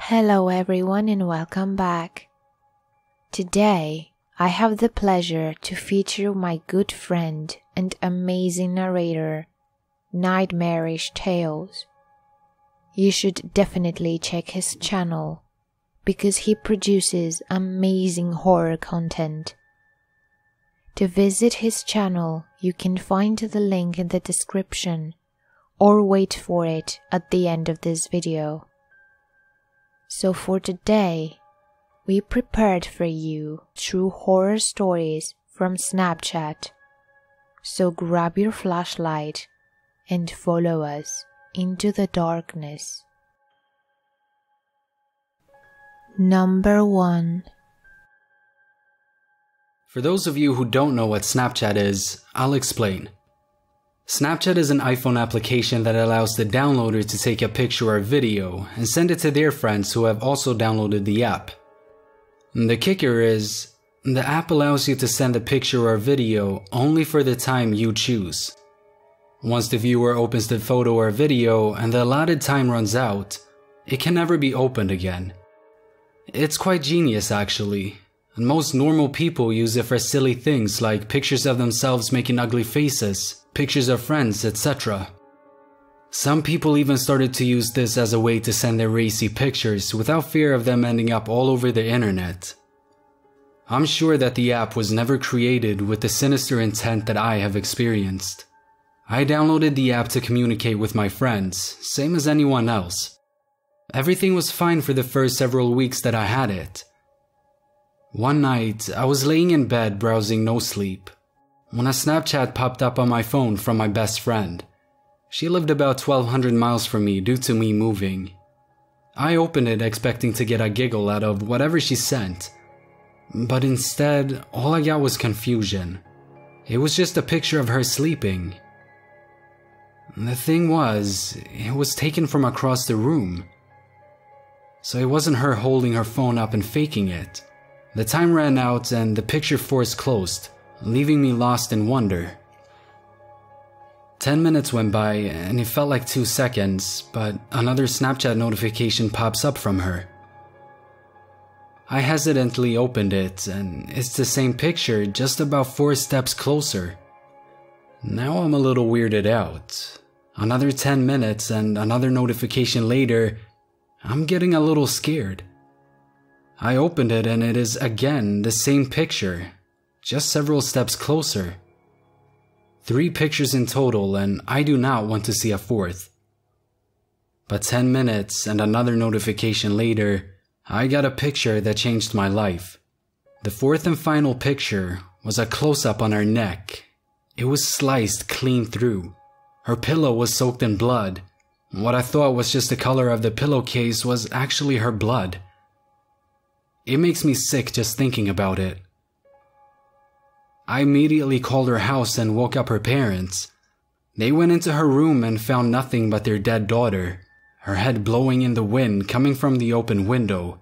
Hello everyone and welcome back. Today, I have the pleasure to feature my good friend and amazing narrator, Nightmarish Tales. You should definitely check his channel because he produces amazing horror content. To visit his channel, you can find the link in the description or wait for it at the end of this video. So for today, we prepared for you true horror stories from Snapchat. So grab your flashlight and follow us into the darkness. Number 1. For those of you who don't know what Snapchat is, I'll explain. Snapchat is an iPhone application that allows the downloader to take a picture or video and send it to their friends who have also downloaded the app. The kicker is, the app allows you to send a picture or video only for the time you choose. Once the viewer opens the photo or video and the allotted time runs out, it can never be opened again. It's quite genius actually, and most normal people use it for silly things like pictures of themselves making ugly faces, pictures of friends, etc. Some people even started to use this as a way to send their racy pictures without fear of them ending up all over the internet. I'm sure that the app was never created with the sinister intent that I have experienced. I downloaded the app to communicate with my friends, same as anyone else. Everything was fine for the first several weeks that I had it. One night, I was laying in bed browsing no sleep when a Snapchat popped up on my phone from my best friend. She lived about 1,200 miles from me due to me moving. I opened it expecting to get a giggle out of whatever she sent, but instead, all I got was confusion. It was just a picture of her sleeping. The thing was, it was taken from across the room. So it wasn't her holding her phone up and faking it. The time ran out and the picture force closed, leaving me lost in wonder. 10 minutes went by and it felt like 2 seconds, but another Snapchat notification pops up from her. I hesitantly opened it and it's the same picture, just about 4 steps closer. Now I'm a little weirded out. Another 10 minutes and another notification later, I'm getting a little scared. I opened it and it is again the same picture, just several steps closer. 3 pictures in total and I do not want to see a 4th. But 10 minutes and another notification later, I got a picture that changed my life. The 4th and final picture was a close-up on her neck. It was sliced clean through. Her pillow was soaked in blood. What I thought was just the color of the pillowcase was actually her blood. It makes me sick just thinking about it. I immediately called her house and woke up her parents. They went into her room and found nothing but their dead daughter, her head blowing in the wind coming from the open window.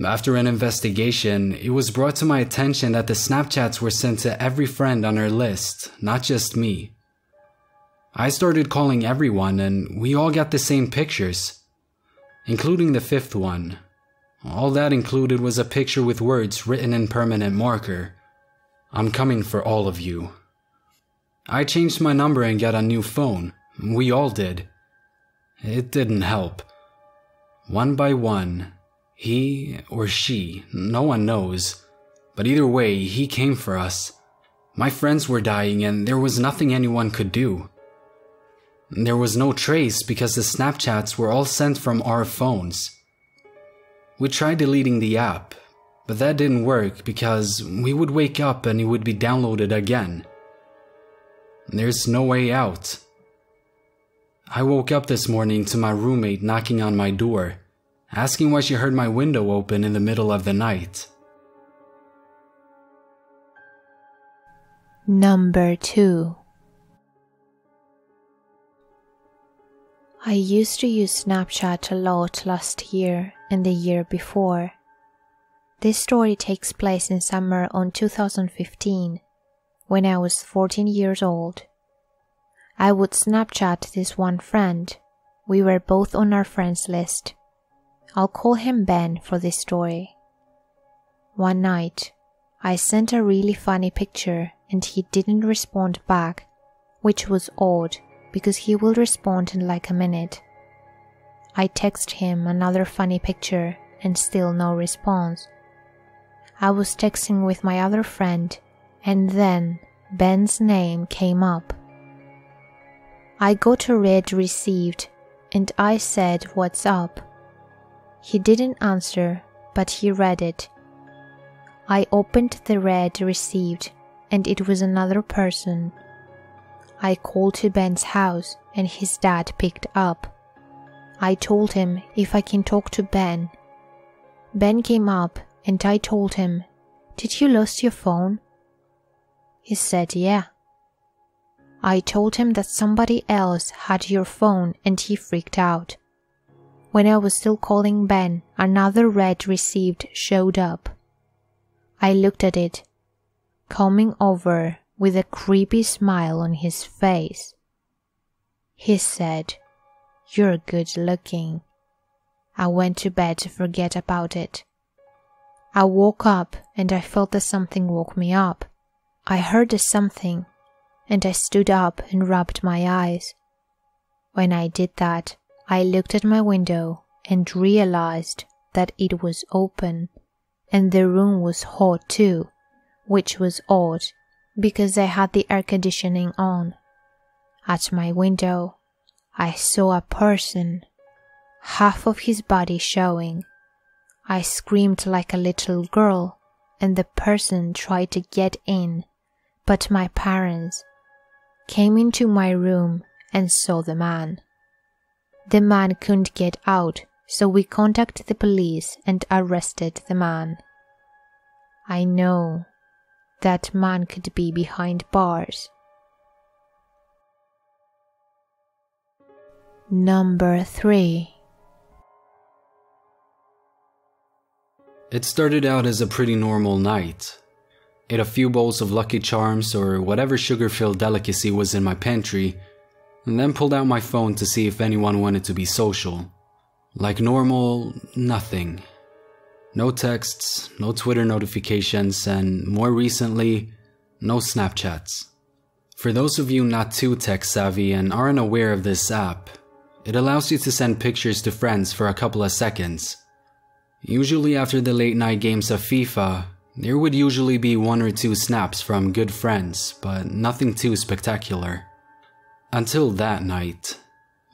After an investigation, it was brought to my attention that the Snapchats were sent to every friend on her list, not just me. I started calling everyone and we all got the same pictures, including the 5th one. All that included was a picture with words written in permanent marker. I'm coming for all of you. I changed my number and got a new phone. We all did. It didn't help. One by one, he or she, no one knows, but either way, he came for us. My friends were dying and there was nothing anyone could do. There was no trace because the Snapchats were all sent from our phones. We tried deleting the app, but that didn't work because we would wake up and it would be downloaded again. There's no way out. I woke up this morning to my roommate knocking on my door, asking why she heard my window open in the middle of the night. Number 2. I used to use Snapchat a lot last year and the year before. This story takes place in summer on 2015, when I was 14 years old. I would Snapchat this one friend. We were both on our friends list. I'll call him Ben for this story. One night, I sent a really funny picture and he didn't respond back, which was odd because he will respond in like a minute. I text him another funny picture and still no response. I was texting with my other friend and then Ben's name came up. I got a read received and I said, "What's up?" He didn't answer, but he read it. I opened the read received and it was another person. I called to Ben's house and his dad picked up. I told him if I can talk to Ben. Ben came up and I told him, "Did you lose your phone?" He said, "Yeah." I told him that somebody else had your phone and he freaked out. When I was still calling Ben, another read received showed up. I looked at it, coming over with a creepy smile on his face. He said, "You're good looking." I went to bed to forget about it. I woke up and I felt that something woke me up. I heard a something and I stood up and rubbed my eyes. When I did that, I looked at my window and realized that it was open and the room was hot too, which was odd because I had the air conditioning on. At my window, I saw a person, half of his body showing. I screamed like a little girl and the person tried to get in, but my parents came into my room and saw the man. The man couldn't get out, so we contacted the police and arrested the man. I know that man could be behind bars. Number 3. It started out as a pretty normal night. Ate a few bowls of Lucky Charms or whatever sugar-filled delicacy was in my pantry, and then pulled out my phone to see if anyone wanted to be social. Like normal, nothing. No texts, no Twitter notifications, and more recently, no Snapchats. For those of you not too tech-savvy and aren't aware of this app, it allows you to send pictures to friends for a couple of seconds. Usually after the late-night games of FIFA, there would usually be 1 or 2 snaps from good friends, but nothing too spectacular. Until that night.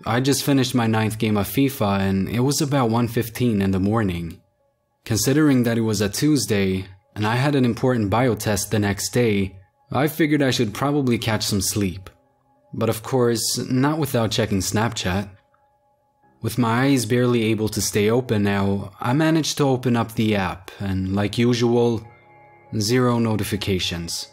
I just finished my 9th game of FIFA and it was about 1:15 in the morning. Considering that it was a Tuesday and I had an important bio test the next day, I figured I should probably catch some sleep. But of course, not without checking Snapchat. With my eyes barely able to stay open now, I managed to open up the app and like usual, 0 notifications.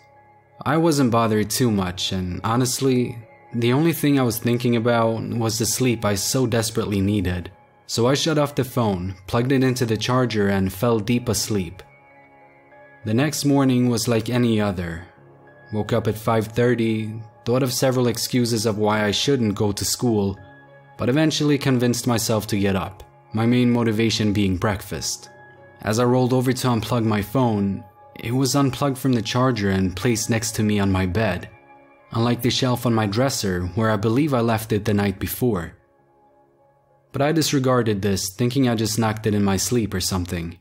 I wasn't bothered too much and honestly, the only thing I was thinking about was the sleep I so desperately needed. So I shut off the phone, plugged it into the charger and fell deep asleep. The next morning was like any other. Woke up at 5:30, thought of several excuses of why I shouldn't go to school, but eventually convinced myself to get up, my main motivation being breakfast. As I rolled over to unplug my phone, it was unplugged from the charger and placed next to me on my bed, unlike the shelf on my dresser where I believe I left it the night before. But I disregarded this, thinking I just knocked it in my sleep or something.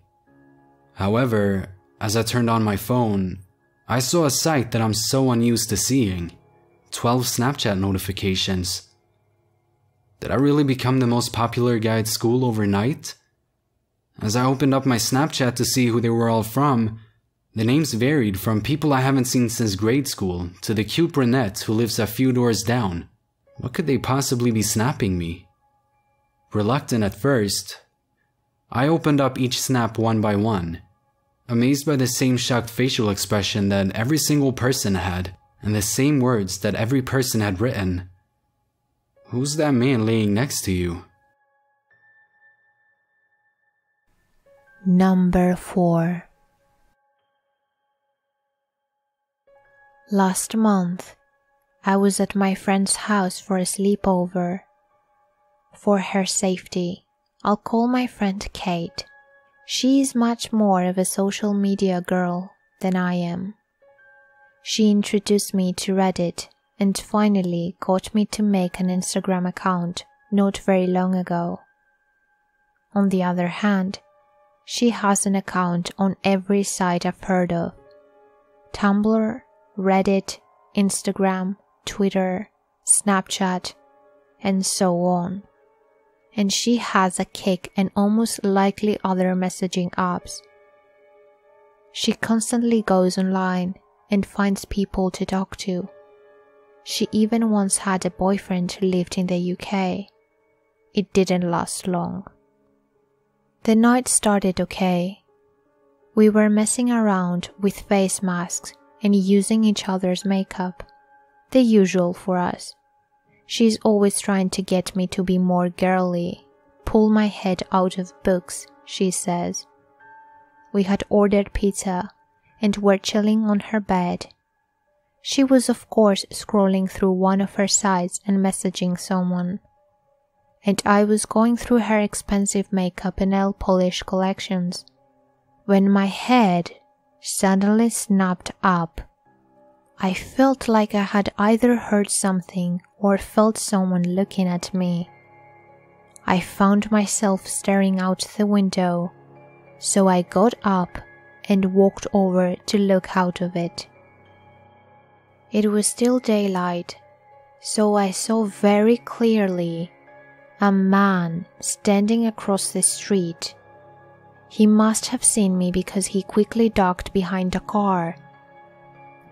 However, as I turned on my phone, I saw a sight that I'm so unused to seeing. 12 Snapchat notifications. Did I really become the most popular guy at school overnight? As I opened up my Snapchat to see who they were all from, the names varied from people I haven't seen since grade school to the cute brunette who lives a few doors down. What could they possibly be snapping me? Reluctant at first, I opened up each snap one by one, amazed by the same shocked facial expression that every single person had, and the same words that every person had written. Who's that man laying next to you? Number 4. Last month, I was at my friend's house for a sleepover. For her safety, I'll call my friend Kate. She is much more of a social media girl than I am. She introduced me to Reddit and finally got me to make an Instagram account not very long ago. On the other hand, she has an account on every site I've heard of: Tumblr, Reddit, Instagram, Twitter, Snapchat, and so on. And she has a Kik and almost likely other messaging apps. She constantly goes online and finds people to talk to. She even once had a boyfriend who lived in the UK. It didn't last long. The night started okay. We were messing around with face masks and using each other's makeup, the usual for us. She's always trying to get me to be more girly, pull my head out of books, she says. We had ordered pizza and were chilling on her bed. She was of course scrolling through one of her sites and messaging someone. And I was going through her expensive makeup and nail polish collections when my head suddenly snapped up. I felt like I had either heard something or felt someone looking at me. I found myself staring out the window, so I got up and walked over to look out of it. It was still daylight, so I saw very clearly a man standing across the street. He must have seen me because he quickly ducked behind a car.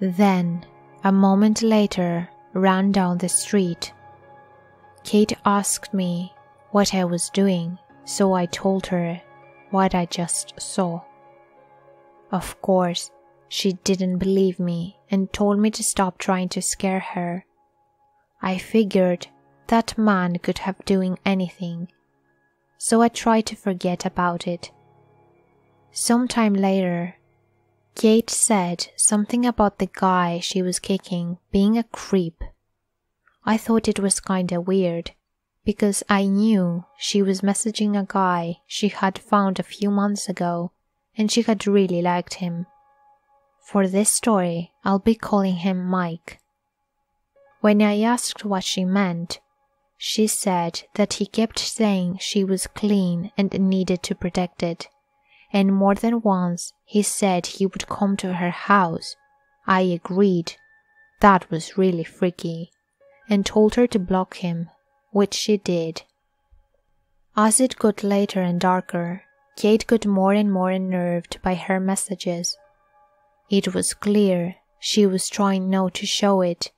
Then, a moment later, ran down the street. Kate asked me what I was doing, so I told her what I just saw. Of course, she didn't believe me and told me to stop trying to scare her. I figured that man could have doing anything, so I tried to forget about it. Sometime later, Kate said something about the guy she was kicking being a creep. I thought it was kinda weird, because I knew she was messaging a guy she had found a few months ago, and she had really liked him. For this story, I'll be calling him Mike. When I asked what she meant, she said that he kept saying she was clean and needed to protect it, and more than once he said he would come to her house. I agreed. That was really freaky, and told her to block him, which she did. As it got later and darker, Kate got more and more unnerved by her messages. It was clear she was trying not to show it,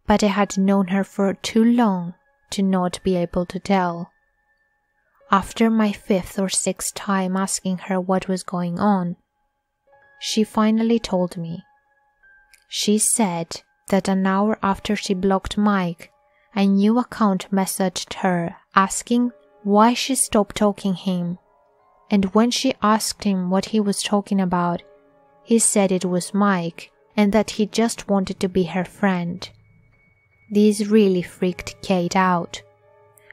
but I had known her for too long to not be able to tell. After my 5th or 6th time asking her what was going on, she finally told me. She said that an hour after she blocked Mike, a new account messaged her asking why she stopped talking him, and when she asked him what he was talking about, he said it was Mike and that he just wanted to be her friend. This really freaked Kate out,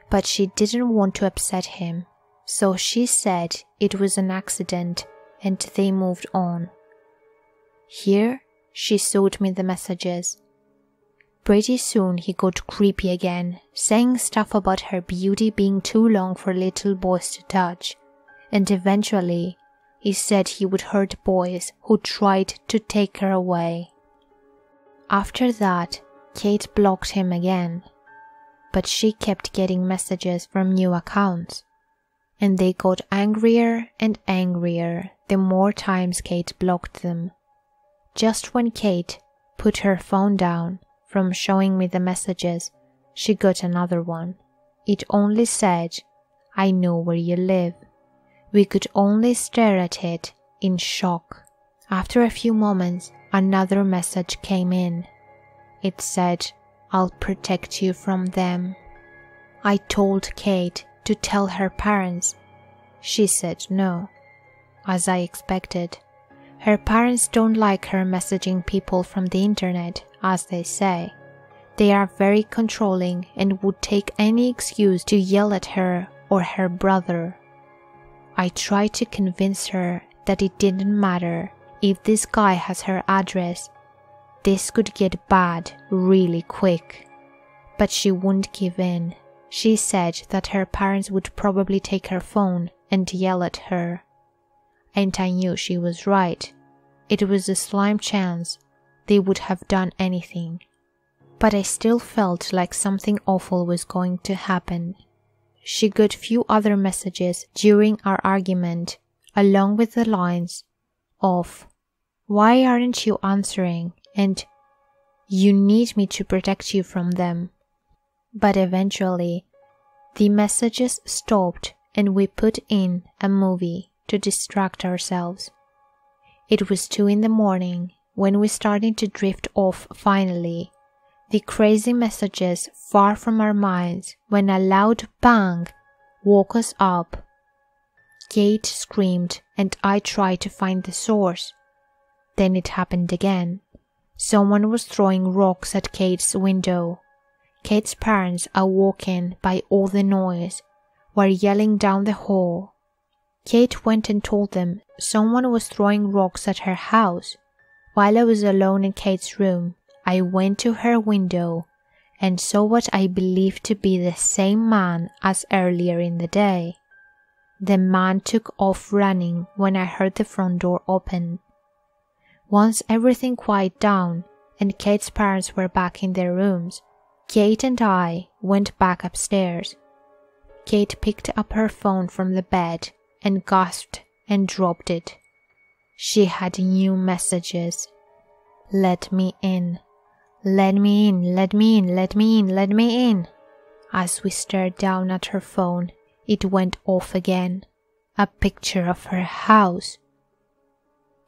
but she didn't want to upset him, so she said it was an accident and they moved on. Here, she showed me the messages. Pretty soon he got creepy again, saying stuff about her beauty being too long for little boys to touch, and eventually he said he would hurt boys who tried to take her away. After that, Kate blocked him again, but she kept getting messages from new accounts, and they got angrier and angrier the more times Kate blocked them. Just when Kate put her phone down from showing me the messages, she got another one. It only said, "I know where you live." We could only stare at it in shock. After a few moments, another message came in. It said, "I'll protect you from them." I told Kate to tell her parents. She said no, as I expected. Her parents don't like her messaging people from the internet, as they say. They are very controlling and would take any excuse to yell at her or her brother I tried to convince her that it didn't matter if this guy has her address. This could get bad really quick. But she wouldn't give in. She said that her parents would probably take her phone and yell at her. And I knew she was right. It was a slim chance they would have done anything. But I still felt like something awful was going to happen. She got few other messages during our argument, along with the lines of, "Why aren't you answering?" and "You need me to protect you from them." But eventually, the messages stopped and we put in a movie to distract ourselves. It was 2 in the morning when we started to drift off finally, the crazy messages far from our minds, when a loud bang woke us up. Kate screamed and I tried to find the source. Then it happened again. Someone was throwing rocks at Kate's window. Kate's parents, awoken by all the noise, were yelling down the hall. Kate went and told them someone was throwing rocks at her house. While I was alone in Kate's room, I went to her window and saw what I believed to be the same man as earlier in the day. The man took off running when I heard the front door open. Once everything quieted down and Kate's parents were back in their rooms, Kate and I went back upstairs. Kate picked up her phone from the bed and gasped and dropped it. She had new messages. "Let me in. Let me in, let me in, let me in, let me in." As we stared down at her phone, it went off again. A picture of her house.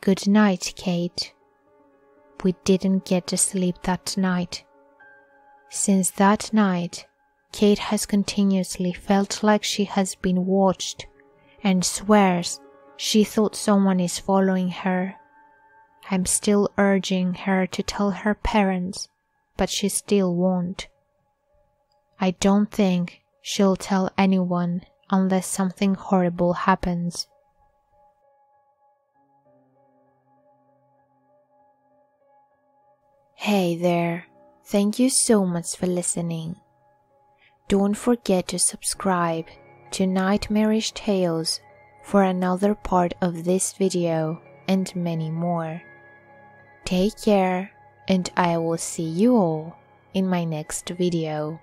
"Good night, Kate." We didn't get to sleep that night. Since that night, Kate has continuously felt like she has been watched and swears she thought someone is following her. I'm still urging her to tell her parents, but she still won't. I don't think she'll tell anyone unless something horrible happens. Hey there, thank you so much for listening. Don't forget to subscribe to Nightmarish Tales for another part of this video and many more. Take care, and I will see you all in my next video.